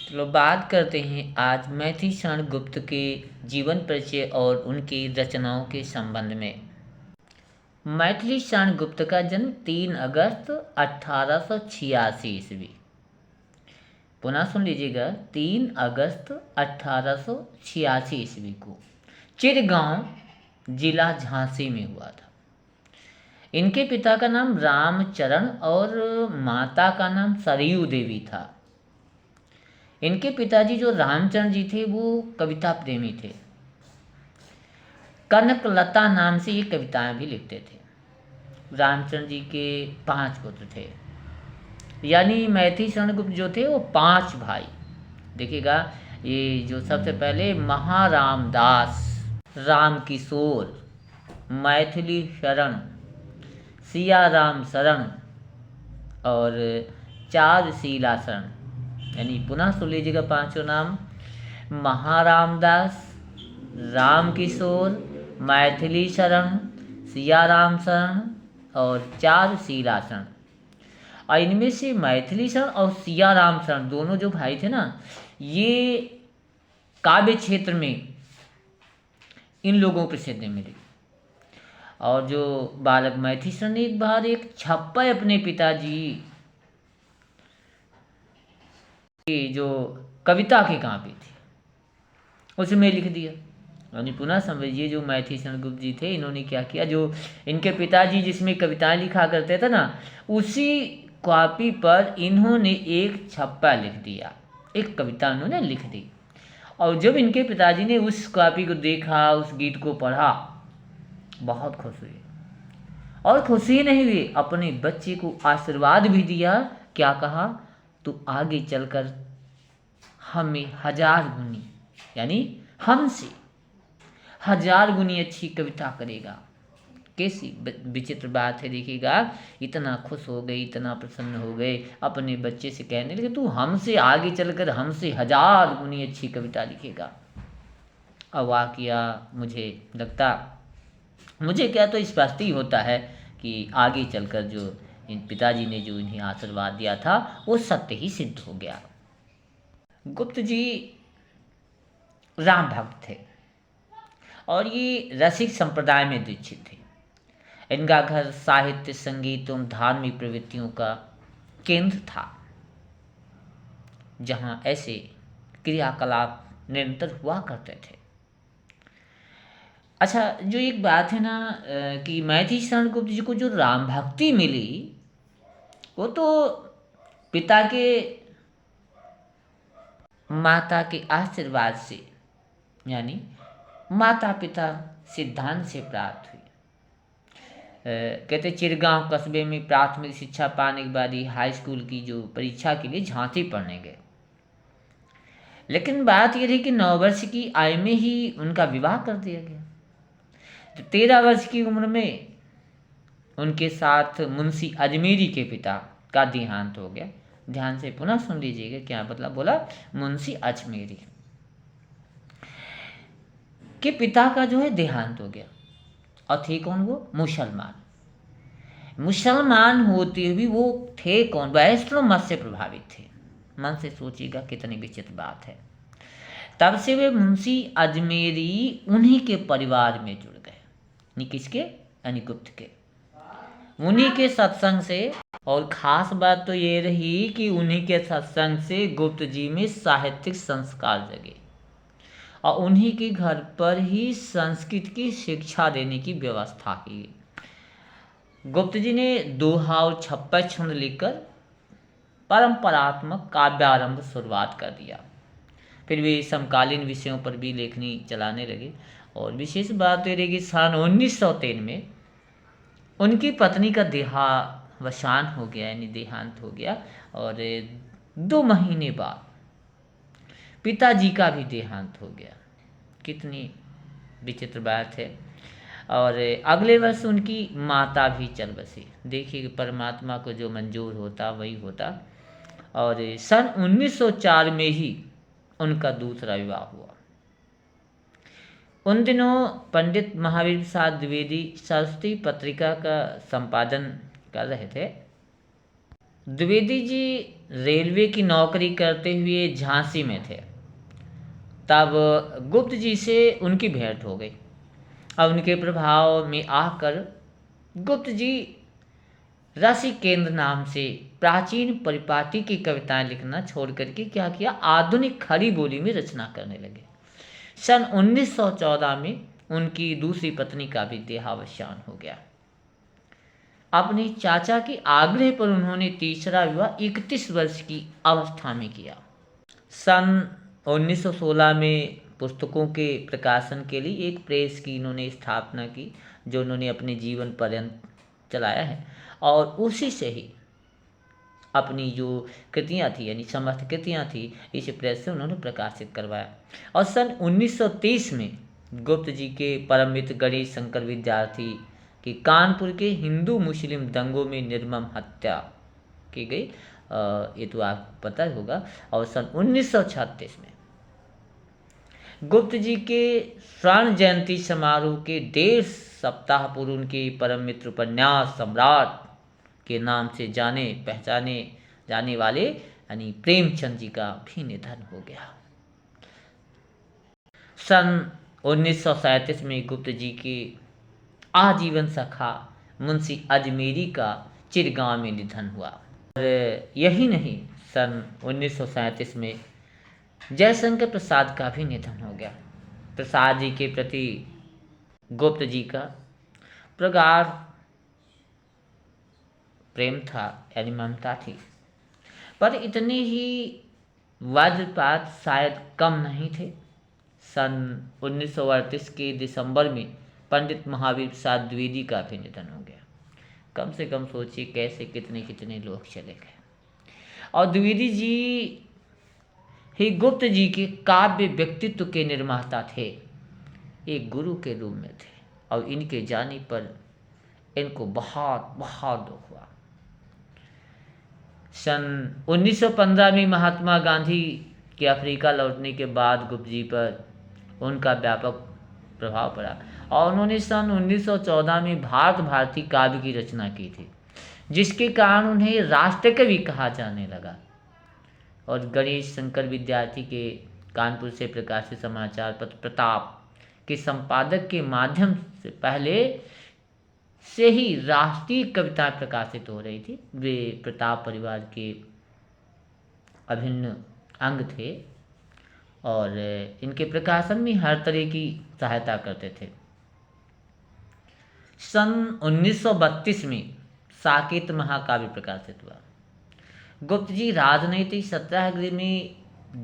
चलो बात करते हैं आज मैथिली शरण गुप्त के जीवन परिचय और उनकी रचनाओं के संबंध में। मैथिली शरण गुप्त का जन्म 3 अगस्त 1886 ईस्वी। पुनः सुन लीजिएगा, 3 अगस्त 1886 ईस्वी को चिरगांव जिला झांसी में हुआ था। इनके पिता का नाम रामचरण और माता का नाम सरयू देवी था। इनके पिताजी जो रामचंद्र जी थे वो कविता प्रेमी थे। कनकलता नाम से ये कविताएं भी लिखते थे। रामचंद्र जी के 5 पुत्र थे, यानी मैथिली शरण गुप्त जो थे वो 5 भाई। देखिएगा, ये जो सबसे पहले महाराम दास, राम किशोर, मैथिली शरण, सिया राम शरण और चारशीला शरण, यानी पुनः सुन लीजिएगा 5 नाम: महाराम दास, राम किशोर, मैथिली शरण, सिया राम शरण और चारशीला शरण। और इनमें से मैथिली शरण और सिया राम शरण दोनों जो भाई थे ना, ये काव्य क्षेत्र में इन लोगों को प्रसिद्धि मिली। और जो बालक मैथिली शरण ने एक बार एक छप्पा अपने पिताजी की जो कविता की कॉपी थी उसमें लिख दिया। यानी पुनः समझिए, जो मैथिली शरण गुप्त जी थे, इन्होंने क्या किया, जो इनके पिताजी जिसमें कविताएं लिखा करते थे ना, उसी कॉपी पर इन्होंने एक छप्पा लिख दिया, एक कविता उन्होंने लिख दी। और जब इनके पिताजी ने उस कॉपी को देखा, उस गीत को पढ़ा, बहुत खुश हुए। और खुशी नहीं हुई, अपने बच्चे को आशीर्वाद भी दिया। क्या कहा? तो आगे चलकर हमें 1000 गुनी, यानी हमसे 1000 गुनी अच्छी कविता करेगा। कैसी विचित्र बात है, देखिएगा। इतना खुश हो गए, इतना प्रसन्न हो गए, अपने बच्चे से कहने लगे तू हमसे आगे चलकर हमसे 1000 गुनी अच्छी कविता लिखेगा। अब वाकया मुझे लगता, मुझे क्या तो स्पष्ट ही होता है कि आगे चलकर जो इन पिताजी ने जो इन्हें आशीर्वाद दिया था वो सत्य ही सिद्ध हो गया। गुप्त जी राम भक्त थे और ये रसिक संप्रदाय में दीक्षित थे। इनका घर साहित्य, संगीत एवं धार्मिक प्रवृत्तियों का केंद्र था, जहां ऐसे क्रियाकलाप निरंतर हुआ करते थे। अच्छा, जो एक बात है ना कि मैथिली शरण गुप्त जी को जो राम भक्ति मिली वो तो पिता के, माता के आशीर्वाद से, यानी माता पिता सिद्धांत से प्राप्त हुई। कहते चिरगांव कस्बे में प्राथमिक शिक्षा पाने के बाद ही हाई स्कूल की जो परीक्षा के लिए झांसी पढ़ने गए। लेकिन बात यह रही कि 9 वर्ष की आयु में ही उनका विवाह कर दिया गया। तो 13 वर्ष की उम्र में उनके साथ मुंशी अजमेरी के पिता का देहांत हो गया। ध्यान से पुनः सुन लीजिएगा, क्या मतलब बोला, मुंशी अजमेरी के पिता का जो है देहांत हो गया। और थे कौन वो? मुसलमान। मुसलमान होते हुए वो थे कौन? वैष्णव मत से प्रभावित थे। मन से सोचिएगा कितनी विचित्र बात है। तब से वे मुंशी अजमेरी उन्हीं के परिवार में जुड़ गए। किसके? यानी गुप्त के, उन्हीं के सत्संग से। और खास बात तो ये रही कि उन्हीं के सत्संग से गुप्त जी में साहित्यिक संस्कार जगे और उन्हीं के घर पर ही संस्कृत की शिक्षा देने की व्यवस्था की गई। गुप्त जी ने दोहा और छप्पा छंद लिखकर परंपरात्मक काव्यारंभ शुरुआत कर दिया। फिर वे समकालीन विषयों पर भी लेखनी चलाने लगे। और विशेष बात यह रही कि सन 1903 में उनकी पत्नी का देहावसान हो गया, यानी देहांत हो गया। और 2 महीने बाद पिताजी का भी देहांत हो गया। कितनी विचित्र बात है। और अगले वर्ष उनकी माता भी चल बसी। देखिए, परमात्मा को जो मंजूर होता वही होता। और सन 1904 में ही उनका दूसरा विवाह हुआ। उन दिनों पंडित महावीर प्रसाद द्विवेदी सरस्वती पत्रिका का संपादन कर रहे थे। द्विवेदी जी रेलवे की नौकरी करते हुए झांसी में थे, तब गुप्त जी से उनकी भेंट हो गई। अब उनके प्रभाव में आकर गुप्त जी रसी केंद्र नाम से प्राचीन परिपाटी की कविताएं लिखना छोड़ करके क्या किया, आधुनिक खड़ी बोली में रचना करने लगे। सन 1914 में उनकी दूसरी पत्नी का भी देहावसान हो गया। अपने चाचा के आग्रह पर उन्होंने तीसरा विवाह 31 वर्ष की अवस्था में किया। सन 1916 में पुस्तकों के प्रकाशन के लिए एक प्रेस की इन्होंने स्थापना की, जो उन्होंने अपने जीवन पर्यंत चलाया है, और उसी से ही अपनी जो कृतियाँ थी यानी समस्त कृतियाँ थी इस प्रेस से उन्होंने प्रकाशित करवाया। और सन 1930 में गुप्त जी के परम मित्र गणेश शंकर विद्यार्थी की कानपुर के हिंदू मुस्लिम दंगों में निर्मम हत्या की गई, ये तो आपको पता होगा। और सन 1936 में गुप्त जी के स्वर्ण जयंती समारोह के 1.5 सप्ताह पूर्व उनके परम मित्र उपन्यास सम्राट के नाम से जाने पहचाने जाने वाले यानी प्रेमचंद जी का भी निधन हो गया। सन 1937 में गुप्त जी के आजीवन सखा मुंशी अजमेरी का चिरगांव में निधन हुआ। और यही नहीं, सन 1937 में जयशंकर प्रसाद का भी निधन हो गया। प्रसाद जी के प्रति गुप्त जी का प्रगाढ़ प्रेम था यानी ममता थी, पर इतने ही वज्रपात शायद कम नहीं थे। सन 1938 के दिसंबर में पंडित महावीर प्रसाद द्विवेदी का भी निधन हो गया। कम से कम सोचिए कैसे कितने कितने लोग चले गए। और द्विवेदी जी ही गुप्त जी के काव्य व्यक्तित्व के निर्माता थे, एक गुरु के रूप में थे, और इनके जाने पर इनको बहुत बहुत दुख हुआ। सन 1915 में महात्मा गांधी के अफ्रीका लौटने के बाद गुप्त जी पर उनका व्यापक प्रभाव पड़ा, और उन्होंने सन 1914 में भारत भारती काव्य की रचना की थी, जिसके कारण उन्हें राष्ट्रकवि कहा जाने लगा। और गणेश शंकर विद्यार्थी के कानपुर से प्रकाशित समाचार पत्र प्रताप के संपादक के माध्यम से पहले से ही राष्ट्रीय कविताएं प्रकाशित हो रही थी। वे प्रताप परिवार के अभिन्न अंग थे और इनके प्रकाशन में हर तरह की सहायता करते थे। सन 1932 में साकेत महाकाव्य प्रकाशित हुआ। गुप्त जी राजनीतिक सत्याग्रह में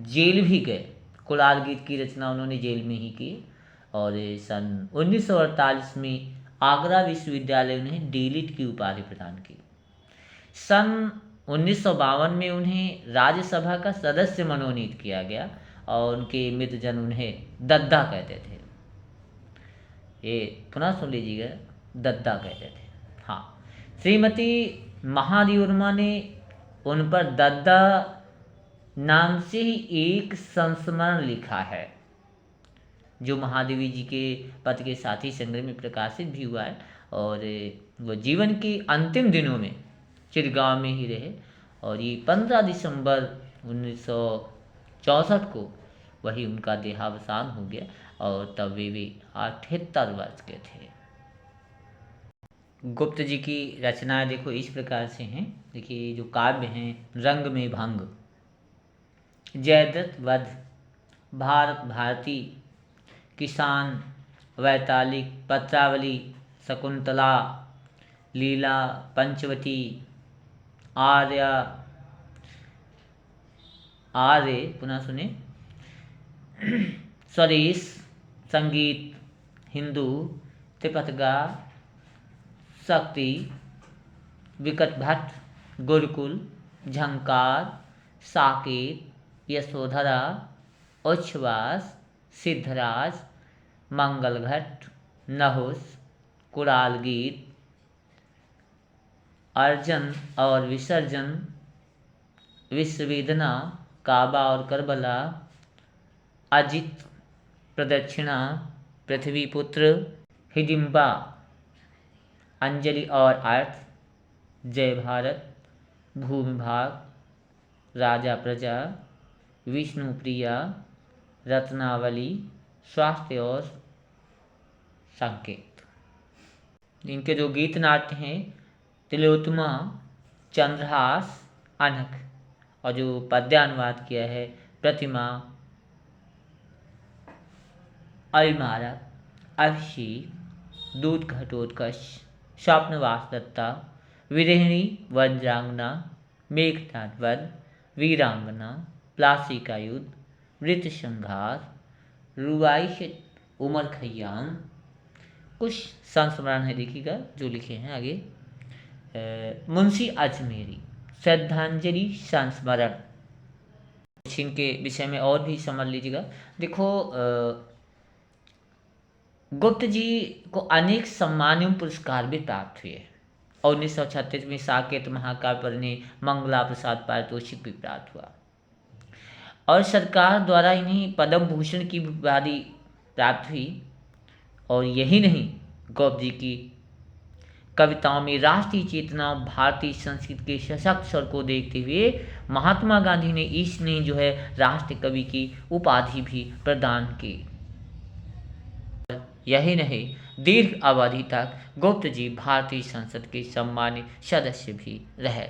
जेल भी गए। कुलाल गीत की रचना उन्होंने जेल में ही की, और सन 1948 में आगरा विश्वविद्यालय उन्हें डीलिट की उपाधि प्रदान की। सन 1952 में उन्हें राज्यसभा का सदस्य मनोनीत किया गया, और उनके मित्रजन उन्हें दद्दा कहते थे। ये पुनः सुन लीजिएगा, दद्दा कहते थे। हाँ, श्रीमती महादेवी वर्मा ने उन पर दद्दा नाम से ही एक संस्मरण लिखा है, जो महादेवी जी के पत्र के साथी संग्रह में प्रकाशित भी हुआ है। और वो जीवन के अंतिम दिनों में चिरगांव में ही रहे, और ये 15 दिसंबर 1964 को वही उनका देहावसान हो गया, और तब वे 78 वर्ष के थे। गुप्त जी की रचनाएं देखो इस प्रकार से हैं। देखिए जो काव्य हैं, रंग में भंग, जयदत्त वध, भारत भारती, किसान, वैतालिक, पत्रावली, शकुंतला, लीला, पंचवटी, आर्य पुनः सुने, स्वदेश, संगीत, हिंदू, त्रिपथगा, शक्ति, विकट भट्ट, गुरुकुल, झंकार, साकेत, यशोधरा, उच्छ्वास, सिद्धराज, मंगलघट, नहुस, कुराल गीत, अर्जन और विसर्जन, विश्ववेदना, काबा और करबला, अजित, प्रदक्षिणा, पृथ्वीपुत्र, हिडिंबा, अंजलि और अर्थ, जय भारत, भूमि भाग, राजा प्रजा, विष्णु प्रिया, रत्नावली, स्वास्थ्य और संकेत। इनके जो गीत नाट्य हैं तिलोत्तमा, चंद्रहास, अनक, और जो पद्यानुवाद किया है प्रतिमा, अलमारा, अभिषेक, दूत घटोत्कच, स्वप्नवास दत्ता, विरहिणी वज्रांगना, मेघनाद वध, वीरांगना, प्लासी का युद्ध, मृत संघार, रुबाई से उमर खयाम। कुछ संस्मरण है देखिएगा जो लिखे हैं आगे। मुंशी अजमेरी, श्रद्धांजलि संस्मरण। कुछ इनके विषय में और भी समझ लीजिएगा। देखो गुप्त जी को अनेक सम्मान एवं पुरस्कार भी प्राप्त हुए और 1936 में साकेत महाकाव्य पर इन्हें मंगला प्रसाद पारितोषिक भी प्राप्त हुआ और सरकार द्वारा इन्हें पद्म भूषण की उपाधि प्राप्त हुई। और यही नहीं, गुप्त जी की कविताओं में राष्ट्रीय चेतना और भारतीय संस्कृति के सशक्त स्वर को देखते हुए महात्मा गांधी ने इन्हें जो है राष्ट्र कवि की उपाधि भी प्रदान की। यही नहीं, दीर्घ अवधि तक गुप्त जी भारतीय संसद के सम्मानित सदस्य भी रहे।